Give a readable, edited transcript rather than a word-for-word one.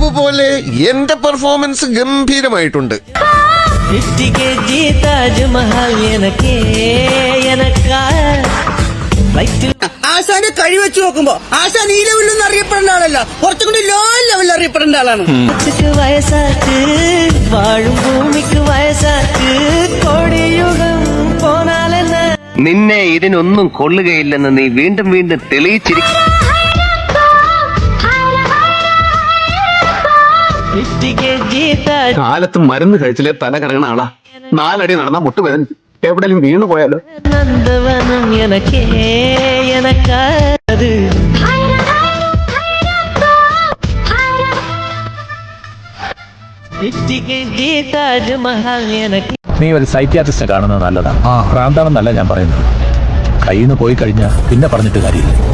പതിവ് പോലെ എന്റെ പെർഫോമൻസ് ഗംഭീരമായിട്ടുണ്ട്. ആശാന്റെ കഴി വെച്ച് നോക്കുമ്പോ ആശാൻ ഈ ലെവലിൽ അറിയപ്പെടേണ്ട ആളല്ല, കുറച്ചും കൂടി ലോ ലെവലിൽ അറിയപ്പെടേണ്ട ആളാണ്. വയസ്സാക്ക് വാഴും ഭൂമിക്ക് വയസ്സാക്ക് കോടിയുഗം പോനാലെന്ന നിന്നെ ഇതിനൊന്നും കൊള്ളുകയില്ലെന്ന് നീ വീണ്ടും വീണ്ടും തെളിയിച്ചിരിക്കും. കാലത്ത് മരുന്ന് കഴിച്ചില്ലേ തല കറങ്ങണ ആളാ. 4 അടി നടന്നാ മുട്ടുവേദന, എവിടെയും വീണു പോയാലോ. നന്ദവനം എനക്കേ എനക്കാത് താജ്മഹൽ എനക്ക്. നീ ഒരു സൈക്യാട്രിസ്റ്റിനെ കാണുന്നത് നല്ലതാണ്. ഭ്രാന്താണെന്നല്ല ഞാൻ പറയുന്നത്. കയ്യിൽ നിന്ന് പോയി കഴിഞ്ഞാൽ പിന്നെ പറഞ്ഞിട്ട് കാര്യമില്ല.